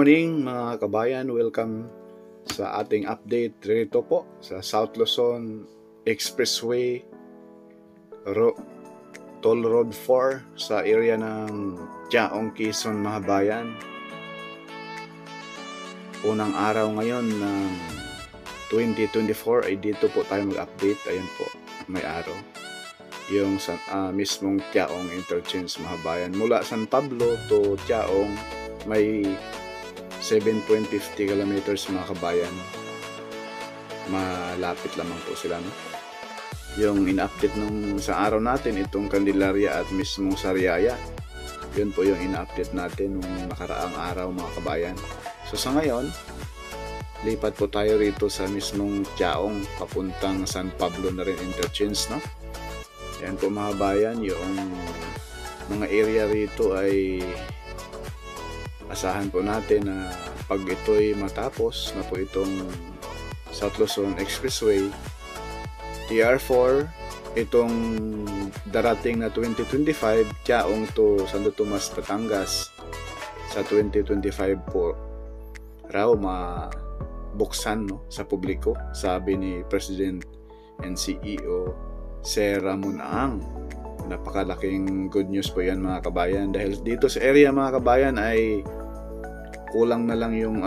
morning mga kabayan, welcome sa ating update rito po sa South Luzon Expressway Toll Road 4 sa area ng Tiaong, Quezon mga kabayan. Unang araw ngayon ng 2024 ay dito po tayo mag-update. Ayan po, may araw. Yung mismong Tiaong Interchange mga kabayan. Mula San Pablo to Tiaong may 7.50 kilometers mga kabayan. Malapit lamang po sila, no? Yung in-update nung sa araw natin, itong Candelaria at mismong Sariaya. Yun po yung in-update natin nung nakaraang araw mga kabayan. So sa ngayon, lipat po tayo rito sa mismong Tiaong papuntang San Pablo na rin interchange, no? Yan po mga kabayan, yung mga area rito ay asahan po natin na pag ito'y matapos na po itong South Luzon Expressway TR4, itong darating na 2025 Tiaong to Santo Tomas, Batangas sa 2025 po raw mabuksan, no, sa publiko, sabi ni President and CEO Sir Ramon Ang. Napakalaking good news po yan mga kabayan, dahil dito sa area mga kabayan ay kulang na lang yung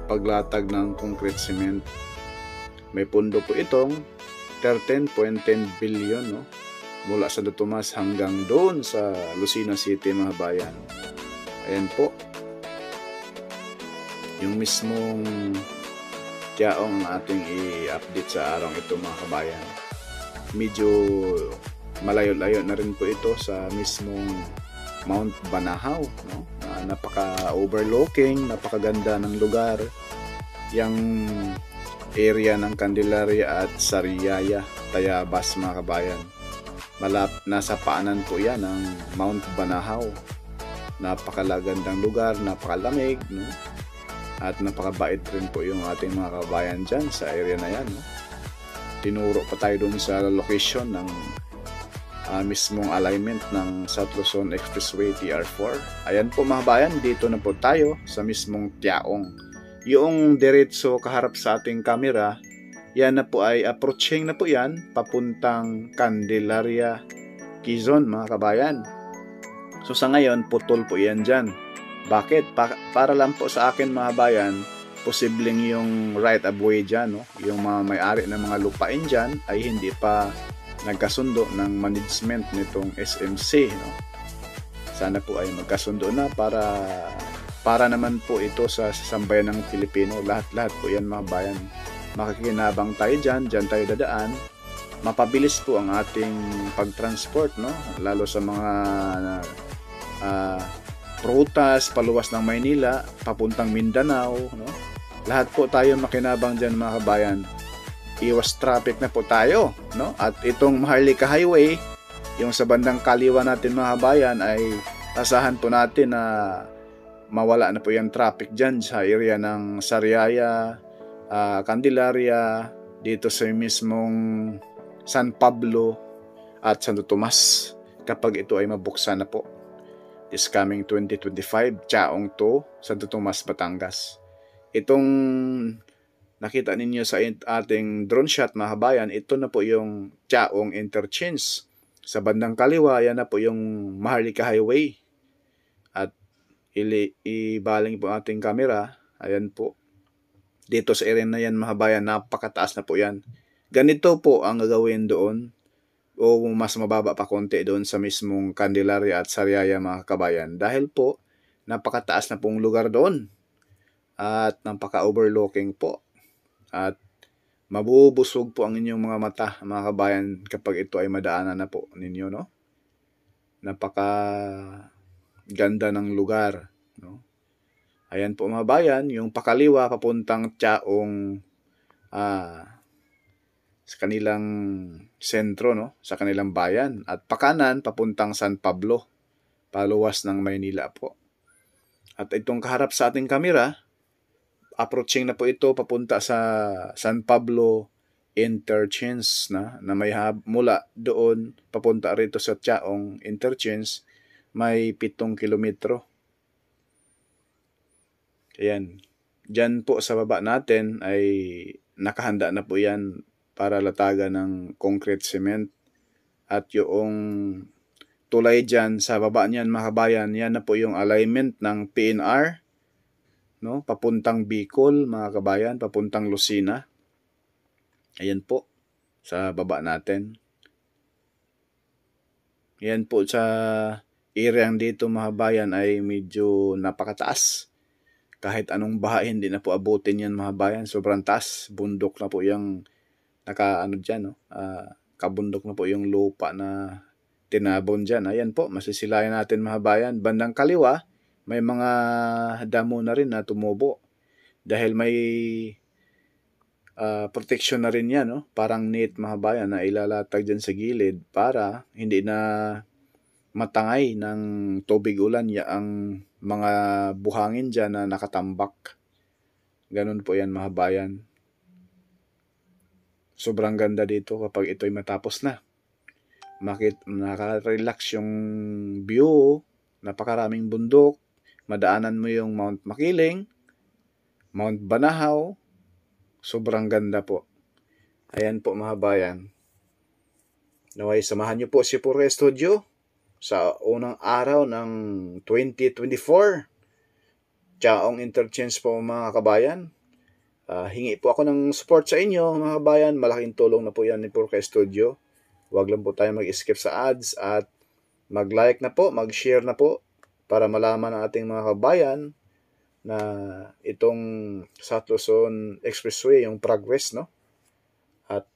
paglatag ng concrete cement. May pundo po itong 13.10 billion, no, mula sa Santo Tomas hanggang doon sa Lucena City mga kabayan. Ayan po yung mismong Tiaong ating i-update sa araw ito mga kabayan. Medyo malayo-layo na rin po ito sa mismong Mount Banahaw, no? Napaka-overlooking, napakaganda ng lugar. Yang area ng Candelaria at Sariaya, Tayabas mga kabayan. Nasa paanan po yan ng Mount Banahaw. Napakalagandang lugar, napakalamig, no? At napakabait rin po yung ating mga kabayan dyan sa area na yan, no? Tinuro pa tayo dun sa location ng mismong alignment ng South Luzon Expressway TR4. Ayan po mga bayan, dito na po tayo sa mismong Tiaong. Yung diretso kaharap sa ating camera, yan na po ay approaching na po yan papuntang Candelaria, Quezon mga kabayan. So sa ngayon, putol po yan dyan. Bakit? Para lang po sa akin mga bayan, posibleng yung right of way dyan, no? Yung mga may-ari ng mga lupain dyan ay hindi pa nagkasundo ng management nitong SMC, no? Sana po ay magkasundo na para naman po ito sa sambayan ng Pilipino. Lahat po yan mga bayan. Makikinabang tayo dyan tayo dadaan. Mapabilis po ang ating pagtransport, no? Lalo sa mga prutas paluwas ng Maynila papuntang Mindanao, no? Lahat po tayo makinabang dyan mga kabayan. Iwas traffic na po tayo, no? At itong Maharlika Highway, yung sa bandang kaliwa natin mga kabayan, ay asahan po natin na mawala na po yung traffic dyan sa area ng Sariaya, Candelaria, dito sa mismong San Pablo at Santo Tomas, kapag ito ay mabuksan na po this coming 2025 Tiaong to Santo Tomas, Batangas. Itong nakita ninyo sa ating drone shot mga kabayan, ito na po yung Tiaong Interchange. Sa bandang kaliwa, yan na po yung Maharlika Highway. At ibaling po ating camera. Ayan po. Dito sa area na yan mga kabayan, napakataas na po yan. Ganito po ang gagawin doon, o mas mababa pa konti doon sa mismong Candelaria at Sariaya mga kabayan. Dahil po, napakataas na pong lugar doon. At napaka-overlooking po. At mabubusog po ang inyong mga mata mga kabayan kapag ito ay madaanan na po ninyo, no? Napaka ganda ng lugar, no? Ayan po mga bayan, yung pakaliwa papuntang Tiaong sa kanilang sentro, no? Sa kanilang bayan, at pakanan papuntang San Pablo, paluwas ng Maynila po. At itong kaharap sa ating kamera, approaching na po ito papunta sa San Pablo Interchange na may mula doon papunta rito sa Tiaong Interchange may 7 kilometro. Ayan. Diyan po sa baba natin ay nakahanda na po yan para latagan ng concrete cement. At yung tulay dyan sa baba niyan mga kabayan, yan na po yung alignment ng PNR, no? Papuntang Bicol mga kabayan, papuntang Lucena. Ayan po sa baba natin. Yan po sa area dito mga kabayan ay medyo napakataas. Kahit anong baha hindi na po abutin yan mga kabayan, sobrang taas. Bundok na po yung dyan, no? Kabundok na po yung lupa na tinabon dyan. Ayan po, masisilayan natin mga kabayan. Bandang kaliwa, may mga damo na rin na tumubo. Dahil may protection na rin yan, no? Parang net mga kabayan na ilalatag dyan sa gilid para hindi na matangay ng tubig ulan ang mga buhangin dyan na nakatambak. Ganun po yan mga kabayan. Sobrang ganda dito kapag ito'y matapos na. Nakaka-relax yung view, napakaraming bundok, madaanan mo yung Mount Makiling, Mount Banahaw, sobrang ganda po. Ayan po mga bayan. Naway samahan niyo po si Purke Studio sa unang araw ng 2024. Chaong interchange po mga kabayan. Hingi po ako ng support sa inyo mga kabayan. Malaking tulong na po yan ni Purke Studio. Huwag lang po tayo mag-skip sa ads at mag-like na po, mag-share na po para malaman ng ating mga kabayan na itong South Luzon Expressway, yung progress, no? At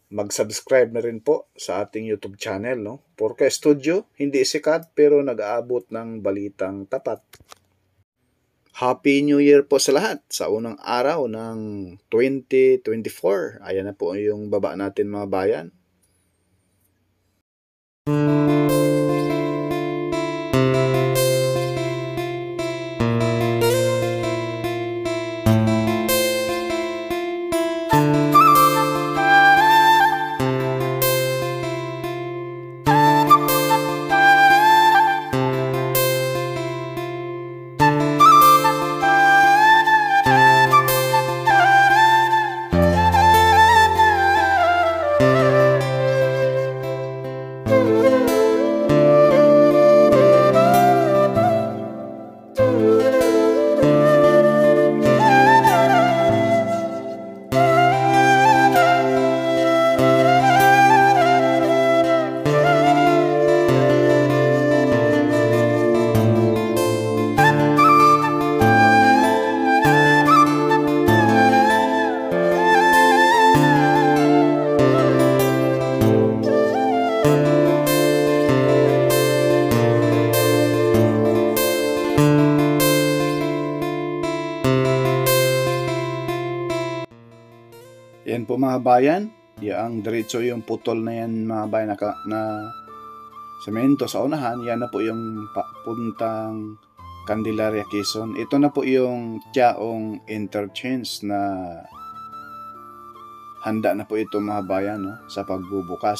mag-subscribe na rin po sa ating YouTube channel, no? Purke Studio, hindi sikat pero nag-aabot ng balitang tapat. Happy New Year po sa lahat sa unang araw ng 2024. Ayan na po yung baba natin mga bayan. Yan po mga bayan, yung diretso yung putol na yan mga bayan na semento sa unahan, yan na po yung puntang Candelaria, Quezon. Ito na po yung Chaong interchange na handa na po ito mga bayan, no, sa pagbubukas.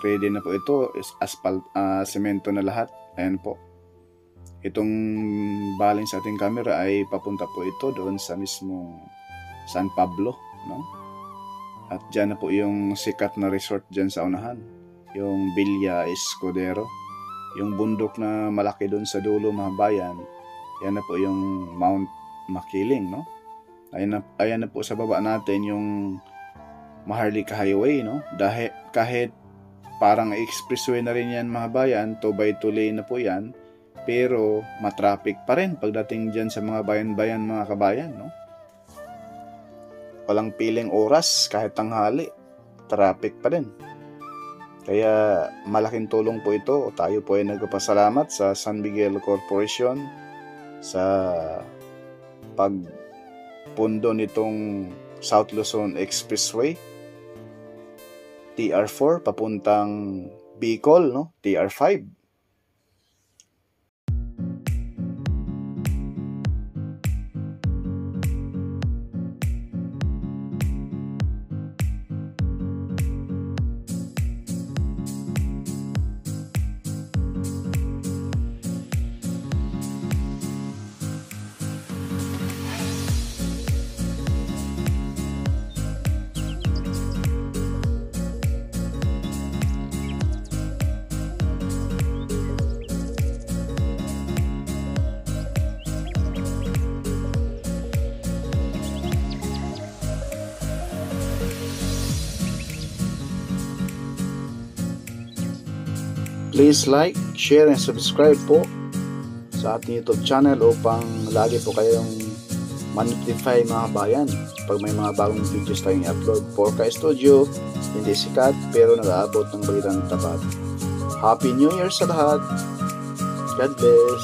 Ready na po ito, asphalt, semento na lahat. Ayan po. Itong baling sa ating camera ay papunta po ito doon sa mismong San Pablo, no? At dyan na po yung sikat na resort dyan sa unahan, yung Villa Escudero, yung bundok na malaki doon sa dulo mga bayan. Yan na po yung Mount Makiling, no? Ayan na po sa baba natin yung Maharlika Highway, no? Dahil kahit parang expressway na rin yan mga bayan, 2x2 lane na po yan, pero matraffic pa rin pagdating dyan sa mga bayan-bayan mga kabayan, no? Walang piling oras kahit tanghali, traffic pa rin. Kaya malaking tulong po ito. Tayo po ay nagpapasalamat sa San Miguel Corporation sa pagpundo nitong South Luzon Expressway TR4 papuntang Bicol, no? TR5. Please like, share, and subscribe po sa ating YouTube channel upang lagi po kayong ma-notify mga bayan pag may mga bagong videos tayong i-upload. Porka Studio, hindi sikat pero nag-aabot ng balitang tapat. Happy New Year sa lahat! God bless!